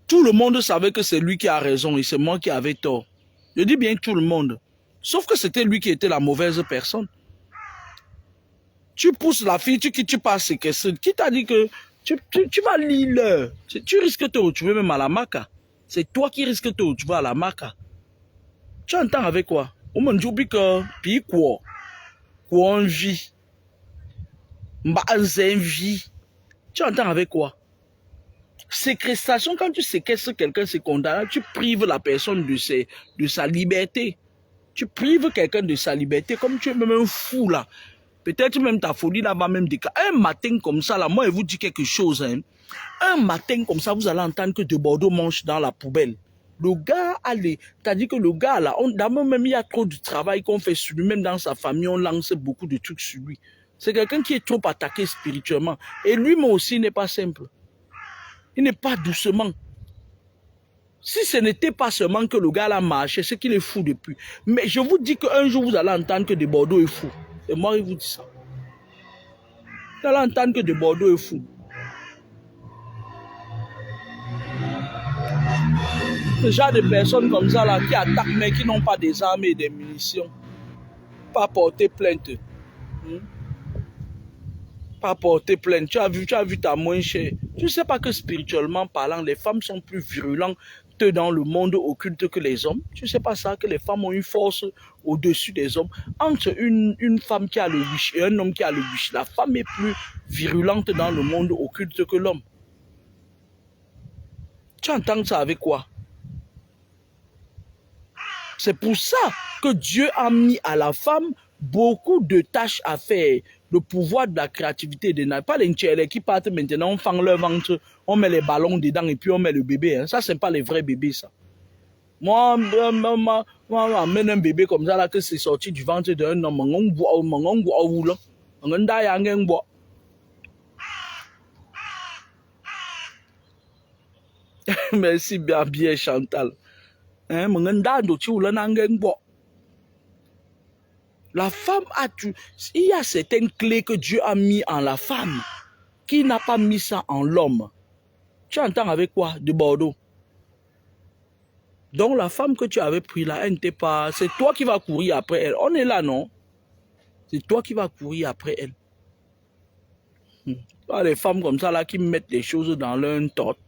Tout le monde savait que c'est lui qui a raison et c'est moi qui avais tort. Je dis bien tout le monde. Sauf que c'était lui qui était la mauvaise personne. Tu pousses la fille, tu passes séquestrée. Qui t'a dit que tu vas lire l'heure? Tu risques de te retrouver même à la Maca. C'est toi qui risques de te retrouver à la Maca. Tu entends avec quoi? On me dit que, puis quoi? Quoi en vie? Vie. Tu entends avec quoi? Séquestration, quand tu séquestres quelqu'un, c'est condamné. Tu prives la personne de sa liberté. Tu prives quelqu'un de sa liberté, comme tu es même un fou là. Peut-être même ta folie là va même déclarer. Un matin comme ça, là, moi, je vous dis quelque chose. Hein. Un matin comme ça, vous allez entendre que de Bordeaux mange dans la poubelle. Le gars, allez, t'as dit que le gars, là, d'abord même, il y a trop de travail qu'on fait sur lui. Même dans sa famille, on lance beaucoup de trucs sur lui. C'est quelqu'un qui est trop attaqué spirituellement. Et lui-même aussi n'est pas simple. Il n'est pas doucement. Si ce n'était pas seulement que le gars l'a marché, c'est qu'il est fou depuis. Mais je vous dis qu'un jour, vous allez entendre que de Bordeaux est fou. Et moi, il vous dit ça. Vous allez entendre que de Bordeaux est fou. Ce genre de personnes comme ça, là, qui attaquent, mais qui n'ont pas des armes et des munitions. Pas porter plainte. Pas porter plainte. Tu as vu ta moins chère. Tu ne sais pas que spirituellement parlant, les femmes sont plus virulentes dans le monde occulte que les hommes. Tu ne sais pas ça, que les femmes ont une force au-dessus des hommes. Entre une femme qui a le wish et un homme qui a le wish, la femme est plus virulente dans le monde occulte que l'homme. Tu entends ça avec quoi? C'est pour ça que Dieu a mis à la femme beaucoup de tâches à faire. Le pouvoir de la créativité, pas les Ntchélé qui partent maintenant, on fend leur ventre, on met les ballons dedans et puis on met le bébé. Hein. Ça, c'est pas les vrais bébés, ça. Moi, amène un bébé comme ça, là, que c'est sorti du ventre d'un homme. Merci bien, Chantal. La femme il y a certaines clés que Dieu a mis en la femme, qui n'a pas mis ça en l'homme. Tu entends avec quoi? De Bordeaux. Donc la femme que tu avais pris là, elle n'était pas... C'est toi qui vas courir après elle. On est là, non? C'est toi qui vas courir après elle. Les femmes comme ça là qui mettent les choses dans leur torte.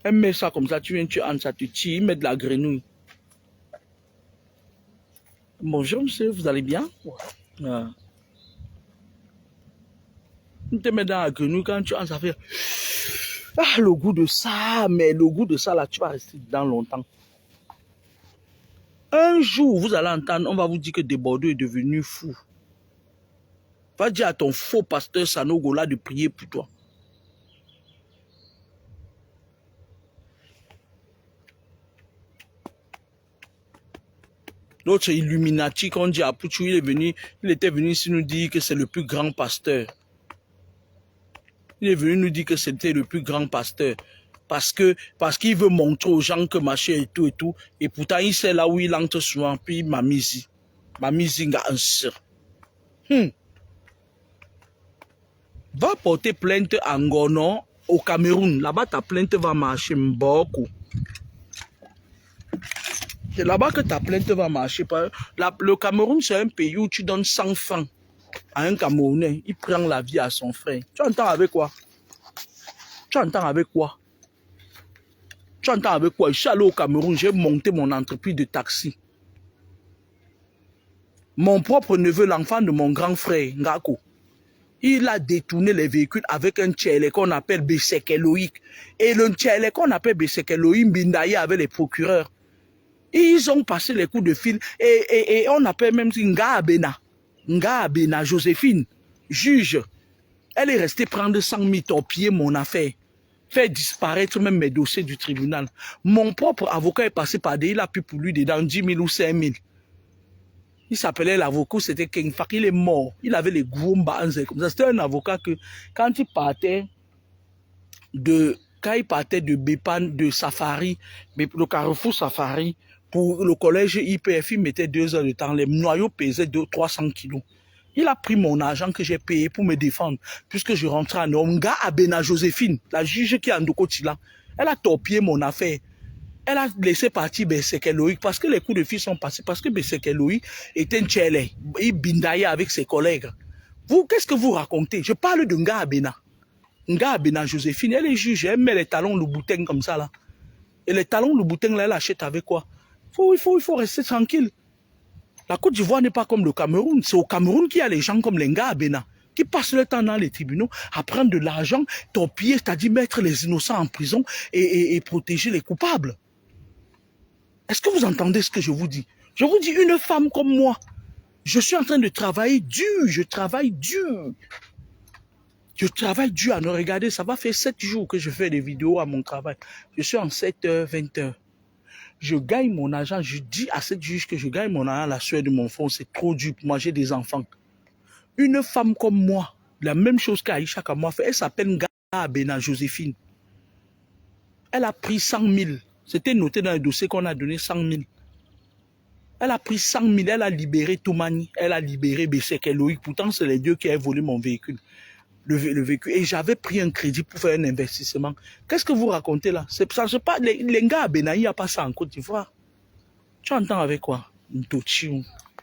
Elle met ça comme ça, tu viens, tu en ça, tu tires, mets de la grenouille. Bonjour monsieur, vous allez bien? Ouais. Tu te mets dans la grenouille quand tu en ça fait... Ah, le goût de ça, mais le goût de ça là, tu vas rester dedans longtemps. Un jour, vous allez entendre, on va vous dire que Bordeaux est devenu fou. Va dire à ton faux pasteur Sanogo là de prier pour toi. L'autre Illuminati qu'on dit à Pouchou, il était venu ici nous dire que c'est le plus grand pasteur. Il est venu nous dire que c'était le plus grand pasteur. Parce qu'il veut montrer aux gens que machin et tout et tout. Et pourtant, il sait là où il entre souvent. Puis ma mise n'a un sœur. Va porter plainte à Ngono au Cameroun. Là-bas, ta plainte va marcher beaucoup. C'est là-bas que ta plainte va marcher. Le Cameroun, c'est un pays où tu donnes 100 francs à un Camerounais. Il prend la vie à son frère. Tu entends avec quoi? Tu entends avec quoi? Tu entends avec quoi? Je suis allé au Cameroun, j'ai monté mon entreprise de taxi. Mon propre neveu, l'enfant de mon grand frère, Ngako, il a détourné les véhicules avec un tchèlé qu'on appelle Bessekeloïk. Et le tchèlé qu'on appelle Bessekeloïk, Bindaye avec les procureurs. Ils ont passé les coups de fil et on appelle même Nga Abena, Joséphine, juge. Elle est restée prendre 100 000 torpiller mon affaire. Faire disparaître même mes dossiers du tribunal. Mon propre avocat est passé par des, il a pu pour lui dedans 10 000 ou 5 000. Il s'appelait l'avocat, c'était King Fak, il est mort. Il avait les gros mbanzes comme ça. C'était un avocat que quand il partait de Bépan, de Safari, le Carrefour Safari, pour le collège IPF, il mettait 2 heures de temps. Les noyaux pesaient 300 kilos. Il a pris mon argent que j'ai payé pour me défendre, puisque je rentrais en Nga Abena Joséphine, la juge qui est en Dokotila. Elle a torpillé mon affaire. Elle a laissé partir Bessekeloïk parce que les coups de fil sont passés, parce que Bessekeloïk était un tchèlé. Il bindaillait avec ses collègues. Vous, qu'est-ce que vous racontez? Je parle de Nga Abena. Nga Abena Joséphine, elle est juge, elle met les talons Louboutin comme ça là. Et les talons Louboutin là, elle achète avec quoi? Il faut rester tranquille. La Côte d'Ivoire n'est pas comme le Cameroun. C'est au Cameroun qu'il y a les gens comme les Nga Abena qui passent le temps dans les tribunaux à prendre de l'argent, torpiller, c'est-à-dire mettre les innocents en prison et protéger les coupables. Est-ce que vous entendez ce que je vous dis? Je vous dis, une femme comme moi, je suis en train de travailler dur, je travaille dur. Je travaille dur à nous regarder. Ça va faire 7 jours que je fais des vidéos à mon travail. Je suis en 7h, 20h. Je gagne mon argent. Je dis à cette juge que je gagne mon argent à la sueur de mon front. C'est trop dur pour moi. J'ai des enfants. Une femme comme moi, la même chose qu'Aïcha Kamwa fait, elle s'appelle Gabena Joséphine. Elle a pris 100 000. C'était noté dans le dossier qu'on a donné 100 000. Elle a pris 100 000, elle a libéré Toumani, elle a libéré Bessek et Loïc. Pourtant, c'est les deux qui avaient volé mon véhicule. Le véhicule. Et j'avais pris un crédit pour faire un investissement. Qu'est-ce que vous racontez là? C'est pas les gars à Benaï, il n'y a pas ça en Côte d'Ivoire. Tu entends avec quoi? Ntochiou.